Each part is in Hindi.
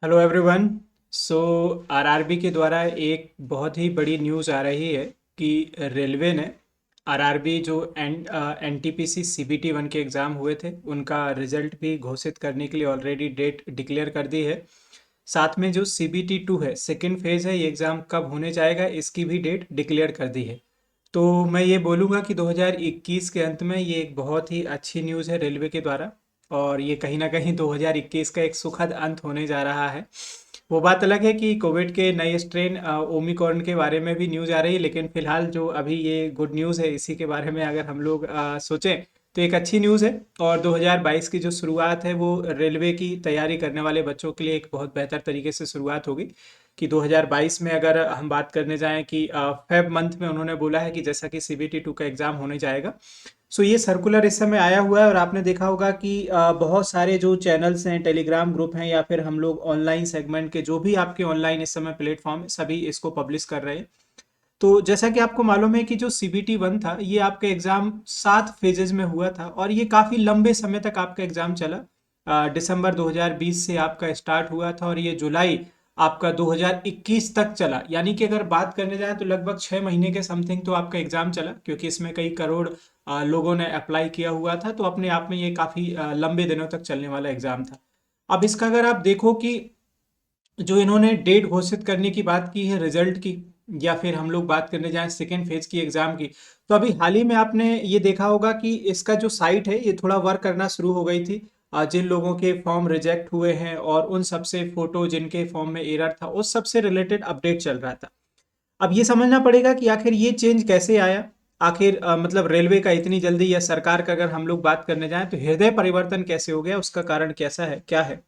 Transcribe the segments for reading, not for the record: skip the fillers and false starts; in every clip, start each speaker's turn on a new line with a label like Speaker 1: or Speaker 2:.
Speaker 1: Hello everyone. सो आरआरबी के द्वारा एक बहुत ही बड़ी न्यूज़ आ रही है कि रेलवे ने आरआरबी जो एनटीपीसी सीबीटी वन के एग्ज़ाम हुए थे उनका रिजल्ट भी घोषित करने के लिए ऑलरेडी डेट डिक्लेयर कर दी है। साथ में जो सीबीटी टू है सेकेंड फेज़ है, ये एग्ज़ाम कब होने जाएगा इसकी भी डेट डिक्लेयर कर दी है। तो मैं ये बोलूँगा कि 2021 के अंत में ये एक बहुत ही अच्छी न्यूज़ है रेलवे के द्वारा। और ये कहीं ना कहीं 2021 का एक सुखद अंत होने जा रहा है। वो बात अलग है कि कोविड के नए स्ट्रेन ओमिक्रॉन के बारे में भी न्यूज़ आ रही है, लेकिन फिलहाल जो अभी ये गुड न्यूज़ है इसी के बारे में अगर हम लोग सोचें तो एक अच्छी न्यूज़ है। और 2022 की जो शुरुआत है वो रेलवे की तैयारी करने वाले बच्चों के लिए एक बहुत बेहतर तरीके से शुरुआत होगी। कि 2022 में अगर हम बात करने जाएं कि फेब मंथ में उन्होंने बोला है कि जैसा कि सीबीटी टू का एग्ज़ाम होने जाएगा। सो ये सर्कुलर इस समय आया हुआ है और आपने देखा होगा कि बहुत सारे जो चैनल्स हैं, टेलीग्राम ग्रुप हैं या फिर हम लोग ऑनलाइन सेगमेंट के जो भी आपके ऑनलाइन इस समय प्लेटफॉर्म है सभी इसको पब्लिश कर रहे हैं। तो जैसा कि आपको मालूम है कि जो सीबीटी वन था ये आपका एग्ज़ाम 7 फेजेज में हुआ था और ये काफ़ी लंबे समय तक आपका एग्ज़ाम चला। दिसंबर 2020 से आपका स्टार्ट हुआ था और ये जुलाई आपका 2021 तक चला। यानी कि अगर बात करने जाए तो लगभग 6 महीने के समथिंग तो आपका एग्ज़ाम चला, क्योंकि इसमें कई करोड़ लोगों ने अप्लाई किया हुआ था। तो अपने आप में ये काफ़ी लंबे दिनों तक चलने वाला एग्ज़ाम था। अब इसका अगर आप देखो कि जो इन्होंने डेट घोषित करने की बात की है रिजल्ट की, या फिर हम लोग बात करने जाएं सेकेंड फेज की एग्जाम की, तो अभी हाल ही में आपने ये देखा होगा कि इसका जो साइट है ये थोड़ा वर्क करना शुरू हो गई थी। जिन लोगों के फॉर्म रिजेक्ट हुए हैं और उन सबसे फोटो जिनके फॉर्म में एरर था उस सबसे रिलेटेड अपडेट चल रहा था। अब ये समझना पड़ेगा कि आखिर ये चेंज कैसे आया। आखिर मतलब रेलवे का इतनी जल्दी, या सरकार का अगर हम लोग बात करने जाएं तो हृदय परिवर्तन कैसे हो गया, उसका कारण कैसा है, क्या है।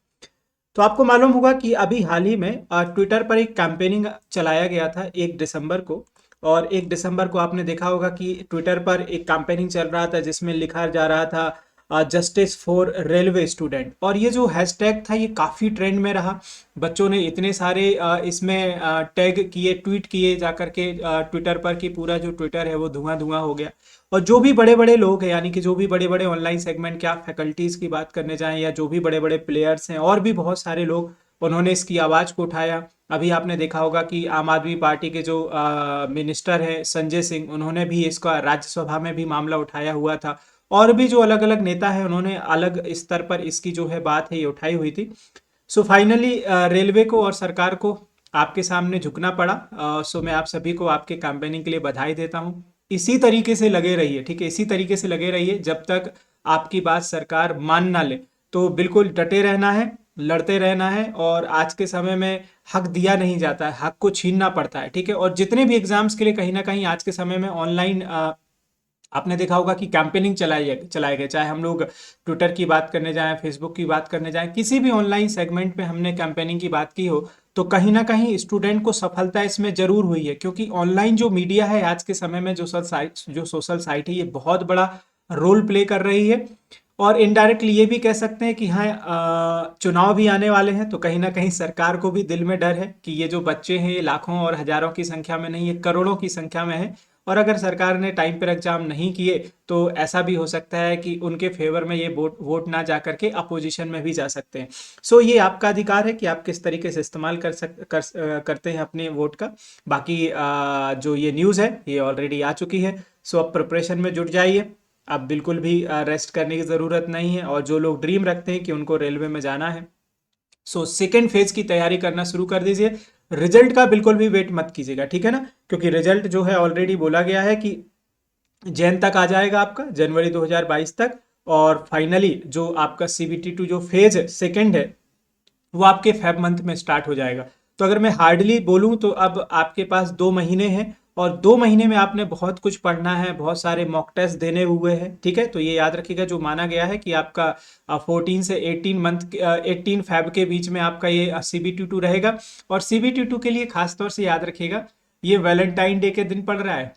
Speaker 1: तो आपको मालूम होगा कि अभी हाल ही में ट्विटर पर एक कैंपेनिंग चलाया गया था 1 दिसंबर को। और 1 दिसंबर को आपने देखा होगा कि ट्विटर पर एक कैंपेनिंग चल रहा था जिसमें लिखा जा रहा था जस्टिस फॉर रेलवे स्टूडेंट। और ये जो हैशटैग था ये काफ़ी ट्रेंड में रहा। बच्चों ने इतने सारे इसमें टैग किए, ट्वीट किए जा करके ट्विटर पर, कि पूरा जो ट्विटर है वो धुआं धुआं हो गया। और जो भी बड़े बड़े लोग हैं, यानी कि जो भी बड़े बड़े ऑनलाइन सेगमेंट के आप फैकल्टीज़ की बात करने जाएं या जो भी बड़े बड़े प्लेयर्स हैं और भी बहुत सारे लोग, उन्होंने इसकी आवाज़ को उठाया। अभी आपने देखा होगा कि आम आदमी पार्टी के जो मिनिस्टर हैं संजय सिंह, उन्होंने भी इसका राज्यसभा में भी मामला उठाया हुआ था। और भी जो अलग अलग नेता हैं उन्होंने अलग स्तर पर इसकी जो है बात है ये उठाई हुई थी। सो फाइनली रेलवे को और सरकार को आपके सामने झुकना पड़ा। सो मैं आप सभी को आपके कैंपेनिंग के लिए बधाई देता हूँ। इसी तरीके से लगे रहिए, ठीक है, इसी तरीके से लगे रहिए जब तक आपकी बात सरकार मान ना ले। तो बिल्कुल डटे रहना है, लड़ते रहना है। और आज के समय में हक दिया नहीं जाता है, हक को छीनना पड़ता है, ठीक है। और जितने भी एग्जाम्स के लिए कहीं ना कहीं आज के समय में ऑनलाइन आपने देखा होगा कि कैंपेनिंग चलाए गए, चाहे हम लोग ट्विटर की बात करने जाएं, फेसबुक की बात करने जाएं, किसी भी ऑनलाइन सेगमेंट पे हमने कैंपेनिंग की बात की हो, तो कहीं ना कहीं स्टूडेंट को सफलता इसमें जरूर हुई है। क्योंकि ऑनलाइन जो मीडिया है आज के समय में, जो सोशल साइट है, ये बहुत बड़ा रोल प्ले कर रही है। और इनडायरेक्टली ये भी कह सकते हैं कि हाँ, चुनाव भी आने वाले हैं तो कहीं ना कहीं सरकार को भी दिल में डर है कि ये जो बच्चे हैं ये लाखों और हजारों की संख्या में नहीं, ये करोड़ों की संख्या में है। और अगर सरकार ने टाइम पर एग्जाम नहीं किए तो ऐसा भी हो सकता है कि उनके फेवर में ये वोट ना जा करके अपोजिशन में भी जा सकते हैं। सो ये आपका अधिकार है कि आप किस तरीके से इस्तेमाल करते हैं अपने वोट का। बाकी जो ये न्यूज़ है ये ऑलरेडी आ चुकी है। सो अब प्रिपरेशन में जुट जाइए। अब बिल्कुल भी रेस्ट करने की ज़रूरत नहीं है। और जो लोग ड्रीम रखते हैं कि उनको रेलवे में जाना है, सो सेकेंड फेज की तैयारी करना शुरू कर दीजिए। रिजल्ट का बिल्कुल भी वेट मत कीजिएगा, ठीक है ना। क्योंकि रिजल्ट जो है ऑलरेडी बोला गया है कि जैन तक आ जाएगा आपका, जनवरी 2022 तक। और फाइनली जो आपका सीबीटी टू जो फेज है सेकेंड है वो आपके फेब मंथ में स्टार्ट हो जाएगा। तो अगर मैं हार्डली बोलूँ तो अब आपके पास 2 महीने हैं। और 2 महीने में आपने बहुत कुछ पढ़ना है, बहुत सारे मॉक टेस्ट देने हुए हैं, ठीक है। तो ये याद रखिएगा, जो माना गया है कि आपका 14 से 18 फेब के बीच में आपका ये सीबीटी टू रहेगा। और सीबीटी टू के लिए खासतौर से याद रखिएगा, ये वैलेंटाइन डे के दिन पड़ रहा है।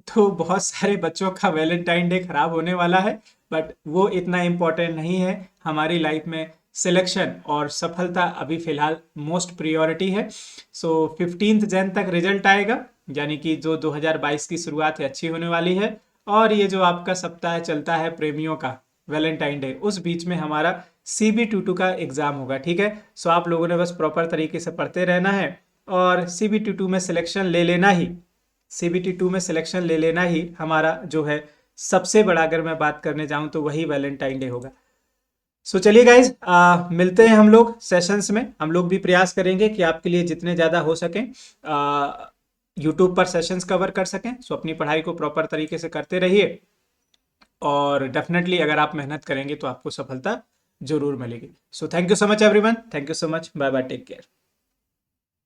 Speaker 1: तो बहुत सारे बच्चों का वैलेंटाइन डे खराब होने वाला है। बट वो इतना इम्पोर्टेंट नहीं है हमारी लाइफ में। सिलेक्शन और सफलता अभी फिलहाल मोस्ट प्रियोरिटी है। सो 15 जैन तक रिजल्ट आएगा, यानी कि जो 2022 की शुरुआत है अच्छी होने वाली है। और ये जो आपका सप्ताह चलता है प्रेमियों का, वैलेंटाइन डे, उस बीच में हमारा CB22 का एग्जाम होगा। ठीक है, सो आप लोगों ने बस प्रॉपर तरीके से पढ़ते रहना है और CB22 में सिलेक्शन ले लेना ही, CB22 में सिलेक्शन ले लेना ही हमारा जो है सबसे बड़ा, अगर मैं बात करने जाऊं तो वही वैलेंटाइन डे होगा। सो चलिए गाइज, मिलते हैं हम लोग सेशंस में। हम लोग भी प्रयास करेंगे कि आपके लिए जितने ज़्यादा हो सकें यूट्यूब पर सेशंस कवर कर सकें। सो अपनी पढ़ाई को प्रॉपर तरीके से करते रहिए और डेफिनेटली अगर आप मेहनत करेंगे तो आपको सफलता जरूर मिलेगी। So thank you so much everyone, thank you so much, bye bye, take care.